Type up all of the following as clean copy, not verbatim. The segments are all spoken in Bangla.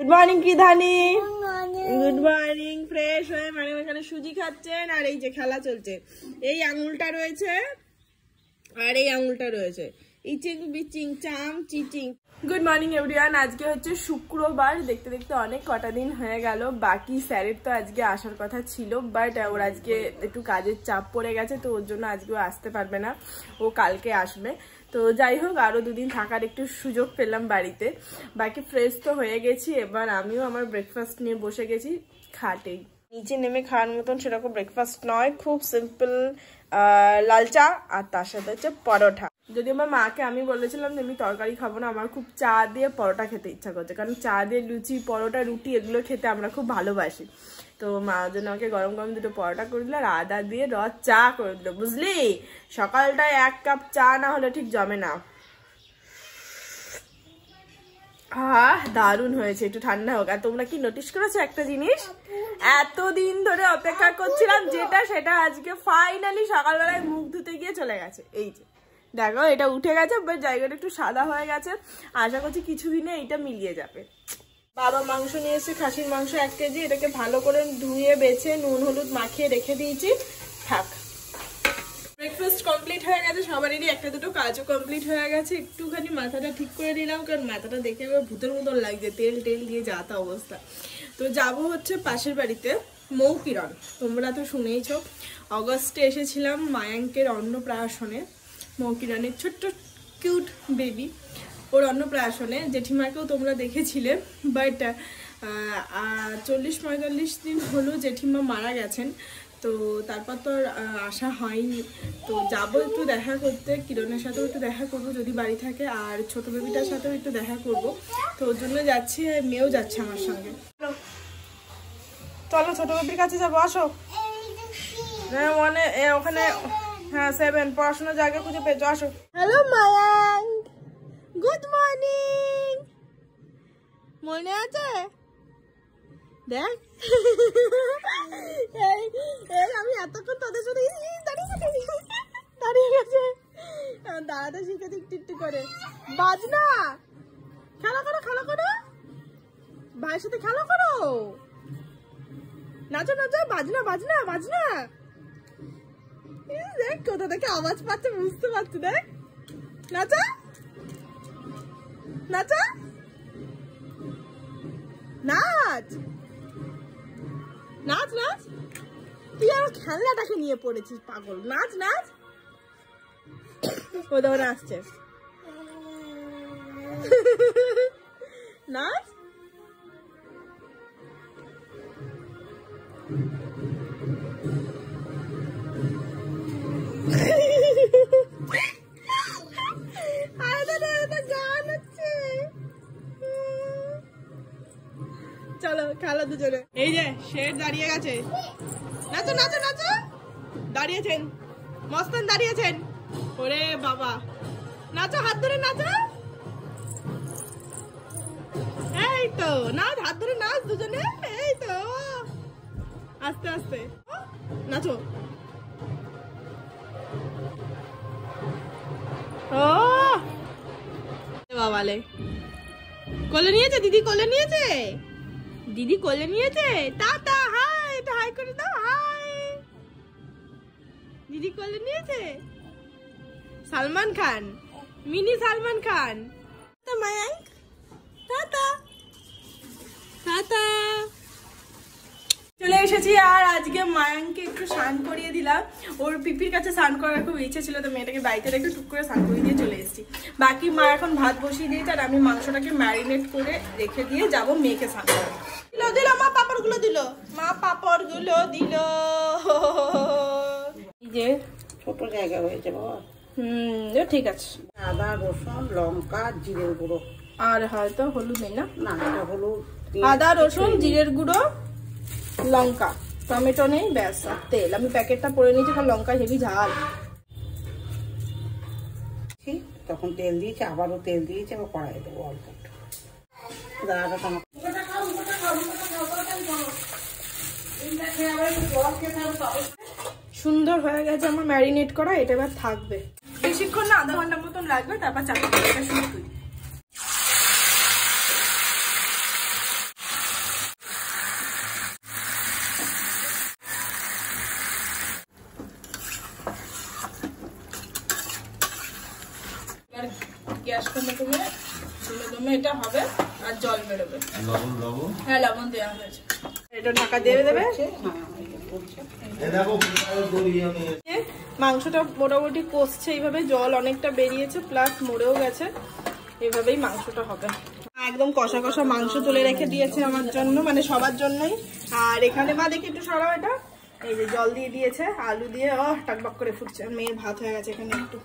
গুড মর্নিং কি ধানি, গুড মর্নিং। ফ্রেশ হয়ে ম্যাডাম এখানে সুজি খাচ্ছেন আর এই যে খেলা চলছে। এই আঙুলটা রয়েছে আর এই আঙুলটা রয়েছে, ইচিং বিচিং চাম চিচিং। Good morning everyone. আজকে হচ্ছে শুক্রবার, দেখতে দেখতে অনেক কটা দিন হয়ে গেল। বাকি স্যারের তো আজকে আসার কথা ছিল, বাট ওর আজকে একটু কাজের চাপ পড়ে গেছে, তো ওর জন্য আজকে ও আসতে পারবে না, ও কালকে আসবে। তো যাই হোক, আরও দুদিন থাকার একটু সুযোগ পেলাম বাড়িতে। বাকি ফ্রেশ তো হয়ে গেছি, এবার আমিও আমার ব্রেকফাস্ট নিয়ে বসে গেছি খাটেই। নিচে নেমে খাওয়ার মতন সেরকম ব্রেকফাস্ট নয়, খুব সিম্পল লাল চা আর তার সাথে হচ্ছে পরোটা। যদি আমার মাকে আমি বলেছিলাম যে আমি তরকারি খাবো না, আমার খুব চা দিয়ে পরোটা খেতে ইচ্ছা করছে, কারণ চা দিয়ে লুচি পরোটা রুটি এগুলো খেতে আমরা খুব ভালোবাসি। তো মার জন্য আমাকে গরম গরম দুটো পরোটা করে দিল আর আদা দিয়ে চা করে দিল, বুঝলি? সকালটায় 1 কাপ চা না হলে ঠিক জমে না। দারুণ হয়েছে, একটু ঠান্ডা হোক। আর তোমরা কি নোটিস করেছো একটা জিনিস? এতদিন ধরে অপেক্ষা করছিলাম যেটা, সেটা আজকে ফাইনালি সকালবেলায় মুখ ধুতে গিয়ে চলে গেছে। এই যে দেখো, এটা উঠে গেছে, বাট জায়গাটা একটু সাদা হয়ে গেছে। আশা করছি কিছুদিনে এইটা মিলিয়ে যাবে। বাবা মাংস নিয়ে এসে, খাসির মাংস 1 কেজি, এটাকে ভালো করে ধুয়ে বেছে নুন হলুদ মাখিয়ে রেখে দিয়েছি, থাক। ব্রেকফাস্ট কমপ্লিট হয়ে গেছে, সবারই একটা দুটো কাজও কমপ্লিট হয়ে গেছে। একটুখানি মাথাটা ঠিক করে নিলাম, কারণ মাথাটা দেখে আমার ভূতের মতন লাগছে, তেল টেল দিয়ে যাতা অবস্থা। তো যাব হচ্ছে পাশের বাড়িতে, মৌকিরণ, তোমরা তো শুনেইছো। অগস্টে এসেছিলাম মায়াঙ্কের অন্নপ্রাশনে, মৌকিরণের ছোট্ট কিউট বেবি, ওর অন্নপ্রাশনে। জেঠিমাকেও তোমরা দেখেছিলে, বাট 40-45 দিন হলো জেঠিমা মারা গেছেন, তো তারপর তো আসা হয়নি। তো যাবো একটু দেখা করতে, কিরণের সাথেও একটু দেখা করব যদি বাড়ি থাকে, আর ছোট বেবিটার সাথেও একটু দেখা করব, তো ওর জন্য যাচ্ছি। মেয়েও যাচ্ছে আমার সঙ্গে। চলো ছোট বেবির কাছে যাবো, আসো। ওখানে 7 পড়াশোনার জায়গা খুঁজে পেয়েছো, আসো। Hello Mayank, good morning. মনে আছে? দেখ আমি এতক্ষণ তোদের সাথে দাঁড়িয়ে গেছে, দাঁড়াতে শিখেছি একটু একটু করে। বাজনা, খেলা করো, খেলা করো, ভাইয়ের সাথে খেলা করো, নাচো নাচো, বাজনা বাজনা বাজনা। দেখ কোথা থেকে আওয়াজ পাচ্ছে, বুঝতে পারছি। দেখ, নাচো নাচো, নাচ নাচ নাচ। তুই আর খেলনাটাকে নিয়ে পড়েছিস, পাগল। নাচ নাচ, ও ধরে আসছে, নাচ। গান হচ্ছে, চলো খেলা দুজনে। এই যে শের দাঁড়িয়ে গেছে, নাচো নাচো নাচো। দাঁড়িয়েছেন, মস্তান দাঁড়িয়েছেন। ওরে বাবা, নাচো, হাত ধরে নাচো। এই তো নাচ, হাত ধরে নাচ দুজনে। এই তো, আস্তে আস্তে নাচো। ও বাবালে, কোলে নিয়েছে দিদি, কোলে নিয়েছে দিদি, কোলে নিয়েছে। টাটা, হাই, এটা হাই করে দাও, হাই। দিদি কোলে নিয়েছে। Salman Khan, mini Salman Khan. Mayank, tata tata. চলে এসেছি, আর আজকে মায়াঙ্ককে একটু স্নান করিয়ে দিলাম। ওর পিপির কাছে স্নান করার খুব ইচ্ছে ছিল, তো মেয়েটাকে বাড়িতে রেখে টুক করে স্নান করিয়ে দিয়ে চলে এসেছি। বাকি মা এখন ভাত বসিয়ে দিয়েছে, আর আমি মাংসটাকে ম্যারিনেট করে রেখে দিয়ে যাব মেয়েকে স্নান করাতে। দিল মা পাপড় গুলো দিল, মা পাপড় গুলো দিল। যে ছোট জায়গা হয়েছে বাবা। ঠিক আছে। আদা রসুন লঙ্কা জিরের গুঁড়ো, আর হয়তো হলুদ নেই না? না, এটা হলুদ। আদা রসুন জিরের গুঁড়ো, লঙ্কা, টমেটো নেই, ব্যাস, আর তেল। আমি প্যাকেটটা পরে নিয়েছি, কারণ লঙ্কা হেভি ঝাল। তখন তেল দিয়েছে, আবারও তেল দিয়েছে, আবার কড়াই দেবো অল্প একটু। দাঁড়াটা সুন্দর হয়ে গেছে আমার ম্যারিনেট করা। এটা এবার থাকবে বেশিক্ষণ না, আধা ঘন্টার মতন লাগবে, তারপর চাটনিটা শুরু করি। গ্যাস কমে কমে দমে দমে এটা হবে আর জল বেরোবে। হ্যাঁ লবণ দেওয়া হয়েছে, এটা ঢাকা দিয়ে দেবে। মাংসটা মোটামুটি কষছে, এইভাবে জল অনেকটা বেরিয়েছে প্লাস মরেও গেছে, এইভাবেই মাংসটা হবে। একদম কষা কষা মাংস তুলে রেখে দিয়েছে আমার জন্য, মানে সবার জন্যই। আর এখানে মা দেখি একটু সরাও এটা, এই যে জল দিয়ে দিয়েছে আলু দিয়ে, টাকবাক করে ফুটছে। মেয়ের ভাত হয়ে গেছে এখানে একটু।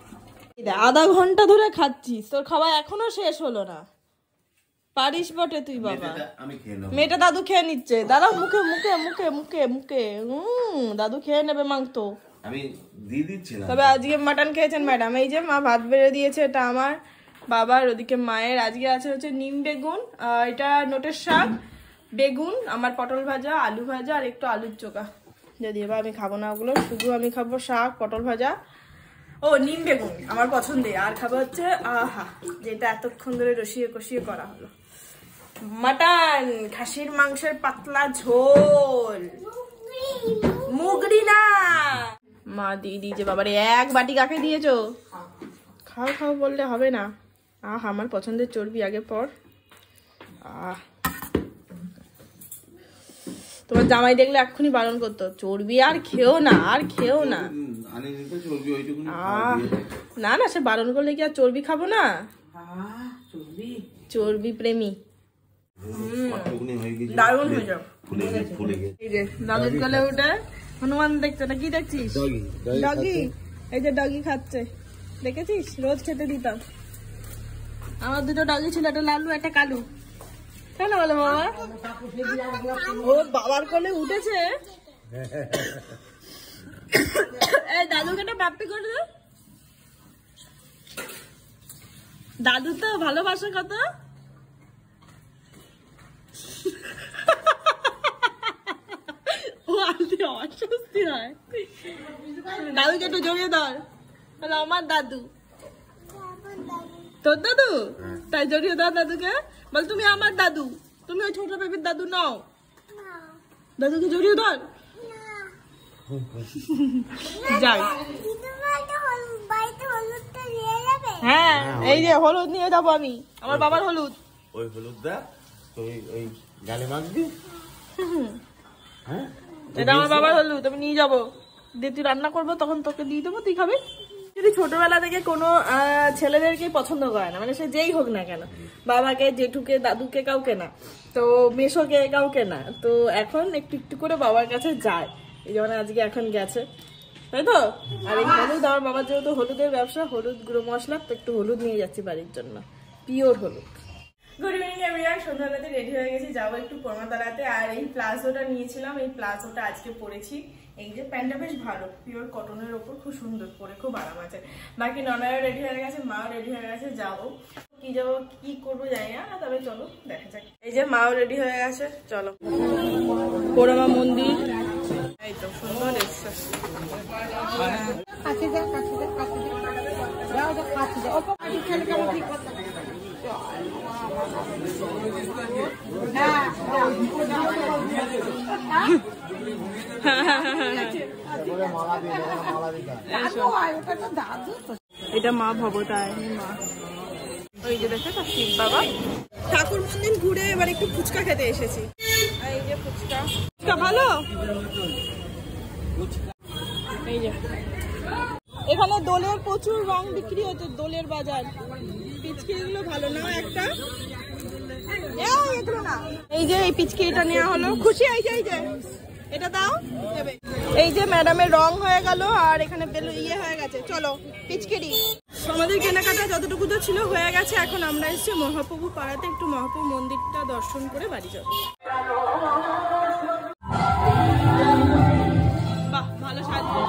আধা ঘন্টা ধরে খাচ্ছিস, তোর খাওয়া এখনো শেষ হলো না। পারিস বটে তুই বাবা। মেয়েটা দাদু খেয়ে নিচ্ছে, দাদা মুখে মুখে মুখে মুখে মুখে দাদু খেয়ে নেবে মাংস। আমি দিয়ে দিচ্ছিলাম। তবে আজকে মাটন খেয়েছেন ম্যাডাম। এই যে মা ভাত বেড়ে দিয়েছে, এটা আমার বাবার, ওদিকে মায়ের। আজকে আছে হচ্ছে নিম বেগুন, এটা নোটের শাক, বেগুন, আমার পটল ভাজা, আলু ভাজা আর একটু আলুর চোখা। যদি এবার আমি খাবো না ওগুলো, শুধু আমি খাবো শাক, পটল ভাজা, নিম বেগুন আমার পছন্দের। আর খাবো হচ্ছে যেটা এতক্ষণ ধরে রসিয়ে কষিয়ে করা হলো, মাটন, খাসির মাংসের পাতলা ঝোল, মুগরি না। মা দিয়ে দিয়েছে বাবারে, এক বাটি কাকে দিয়েছো? খাও খাও বললে হবে না। আমার পছন্দের চর্বি আগে পর। তোমার জামাই দেখলে এক্ষুনি বারণ করতো, চর্বি আর খেও না, আর খেও না। না না, সে বারণ করলে কি আর চর্বি খাবো না? চর্বি প্রেমী। দারুণ হয়ে যাও। এই যে দাদুর গলে উঠে হনুমান দেখছো না, কি দেখছিস? ডগি। এই যে ডগি খাচ্ছে, দেখেছিস? রোজ খেতে দিতাম। আমার দুটো ডগি ছিল, একটা লালু একটা কালু। কেন বলো বাবা? ও বাবার কোলে উঠেছে। এই দাদুকে একটা বাপ্পি করে দে। দাদু তো ভালোবাসে কত। ও আলতি অস্বস্তি হয়। দাদুকে একটু জড়িয়ে ধর, আমার দাদু। তোর দাদু? তাই জড়িয়ে দাও দাদুকে, বল তুমি আমার দাদু, তুমি ওই ছোট বেবির দাদু নাও। দাদুকে জড়িয়ে ধর। যাই। হ্যাঁ, এই যে হলুদ নিয়ে যাবো আমি, আমার বাবার হলুদ। ওই হলুদ দা তুই ওই গালে মাখবি। এটা আমার বাবার হলুদ, আমি নিয়ে যাবো। দিয়ে তুই রান্না করবো, তখন তোকে দিয়ে দেবো, তুই খাবি। যদি ছোটবেলা থেকে কোনো ছেলেদেরকে পছন্দ করে না, মানে সে যেই হোক না কেন, বাবাকে, জেঠুকে, দাদুকে, কাউকে না, তো মেশোকে, কাউকে না, তো এখন একটু একটু করে বাবার কাছে যায়। এই যেমন আজকে এখন গেছে, তাই তো। আর এই হলুদ, আমার বাবার যেহেতু হলুদের ব্যবসা, হলুদ গুঁড়ো মশলা, তো একটু হলুদ নিয়ে যাচ্ছি বাড়ির জন্য, পিওর হলুদ। গুড ইভিনিং এভরিওয়ান, সন্ধ্যাবেলাতে রেডি হয়ে গেছি, যাবো একটু কর্মতলাতে। আর এই প্লাজোটা নিয়েছিলাম, এই প্লাজোটা আজকে পরেছি। এই যে প্যান্টটা বেশ ভালো, পিওর কটনের ওপর, খুব সুন্দর, পরে খুব আরাম আছে। বাকি ননায়ও রেডি হয়ে গেছে, মাও রেডি হয়ে গেছে, যাবো। কি যাবো, কি করবো জানি না, তবে চলো দেখা যাক। এই যে মাও রেডি হয়ে গেছে, চলো। পোড়ামা মন্দির, এই তো সুন্দর এসছে। এটা মা ভবতায়, মা ওই যে দেখে তো শিব বাবা। ঠাকুর মন্দির ঘুরে এবার একটু ফুচকা খেতে এসেছি। এই যে ফুচকা, ফুচকা ভালো। এই যে এখানে দোলের প্রচুর রং বিক্রি হচ্ছে, দোলের বাজার। পিচকিরিগুলো ভালো না একটা, এগুলো না। এই যে এই পিচকিরিটা নেওয়া হলো, খুশি। এই যে এটা দাও, দেবে। এই যে ম্যাডামের রং হয়ে গেল, আর এখানে হয়ে গেছে। চলো পিচকিরি। আমাদের কেনাকাটা যতটুকু তো ছিল হয়ে গেছে। এখন আমরা এসেছি মহাপ্রভু পাড়াতে, একটু মহাপ্রভু মন্দিরটা দর্শন করে বাড়ি যাবো। বাহ, ভালো সাজছে।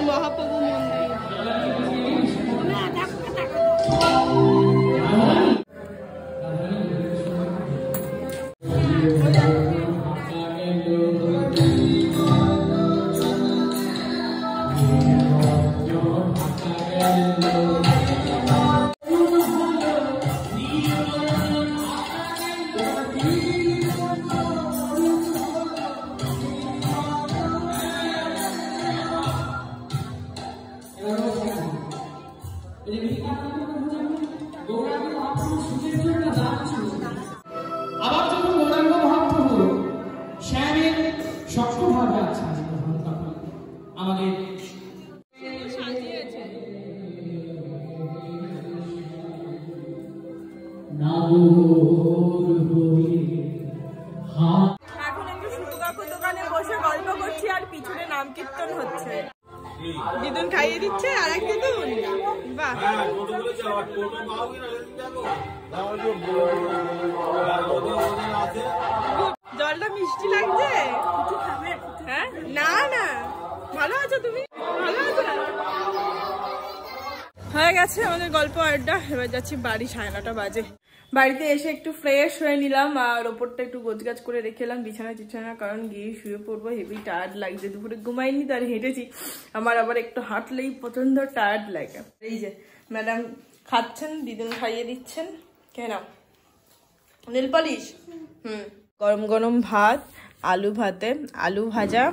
মহাপ্রভু মন্দির, শুভু কাকুর দোকানে বসে গল্প করছি আর পিছনে নাম কীর্তন হচ্ছে। দিদুন খাইয়ে দিচ্ছে আর এক দিদুন। বাহ, জলটা মিষ্টি লাগছে। হ্যাঁ, না না, ভালো আছো তুমি? ভালো আছো? হয়ে গেছে আমাদের গল্প আড্ডা, এবার যাচ্ছি বাড়ি, 9:30 বাজে। বাড়িতে এসে একটু ফ্রেশ হয়ে নিলাম আর ওপরটা একটু গোছগাছ করে রেখে এলাম বিছানা, কারণ গিয়ে শুয়ে পড়বো, হেভি টায়ার্ড লাগছে, দুপুরে ঘুমাইনি তার হেঁটেছি, আমার আবার একটু হাঁটলেই প্রচন্ড টায়ার্ড লাগে। এই যে ম্যাডাম খাচ্ছেন, দিদুন খাইয়ে দিচ্ছেন। কেন নীল পালিশ? গরম গরম ভাত, আলু ভাতে আলু ভাজা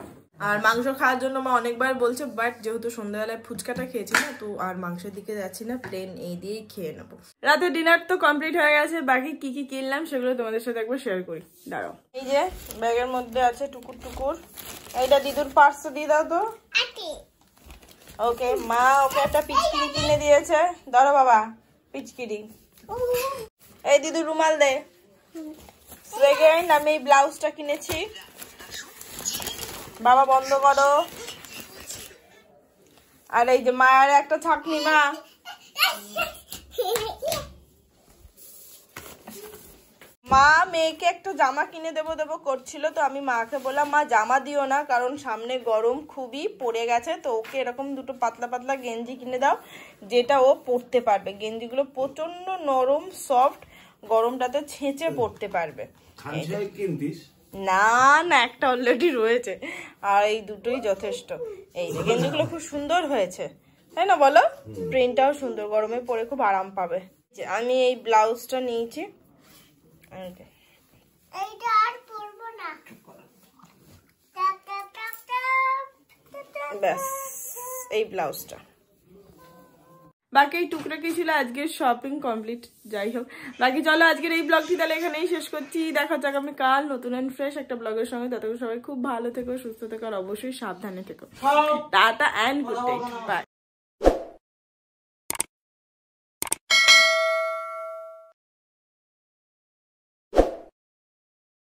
আর মাংস খাওয়ার জন্য মা অনেকবার বলছে, বাট যেহেতু সন্ধ্যাবেলায় ফুচকাটা খেয়েছি না, তো আর মাংসের দিকে যাচ্ছি না, প্লেন এই দিয়েই খেয়ে নেবো। রাতে ডিনার তো কমপ্লিট হয়ে গেছে, বাকি কি কি কিনলাম সেগুলো তোমাদের সাথে একবার শেয়ার করি, দাঁড়াও। এই যে ব্যাগের মধ্যে আছে টুকুর টুকুর, এইটা দিদুর পার্স দিয়ে দাও তো। ওকে, মা ওকে একটা পিচকিরি কিনে দিয়েছে, ধরো বাবা পিচকিরি। এই দিদুর রুমাল দে। সেকেন্ড আমি এই ব্লাউজটা কিনেছি, বাবা বন্ধ করো। আর এই যে মায়ের একটা ছাকনি, মা মেয়েকে একটা জামা কিনে দেবো করছিল, তো আমি মাকে বললাম মা জামা দিও না, কারণ সামনে গরম খুবই পড়ে গেছে, তো ওকে এরকম দুটো পাতলা পাতলা গেঞ্জি কিনে দাও যেটা ও পরতে পারবে। গেঞ্জিগুলো প্রচন্ড নরম সফট, গরমটাতে ছেঁচে পরতে পারবে। না না, একটা অলরেডি রয়েছে আর এই দুটোই যথেষ্ট। এই যে গেঞ্জিগুলো খুব সুন্দর হয়েছে, তাই না বলো? প্রিন্টটাও সুন্দর, গরমে পরে খুব আরাম পাবে। আমি এই ব্লাউজটা নিয়েছি, ব্যাস এই ব্লাউজটা। বাকি এই টুকটাকি ছিল আজকের শপিং কমপ্লিট। যাই হোক, বাকি চলো আজকের এই ব্লগটি তাহলে এখানেই শেষ করছি। দেখা যাক আমি কাল নতুন অ্যান্ড ফ্রেশ একটা ব্লগের সঙ্গে। ততক্ষণ সবাই খুব ভালো থেকো, সুস্থ থেকো আর অবশ্যই সাবধানে থেকো। Tata and good night, by.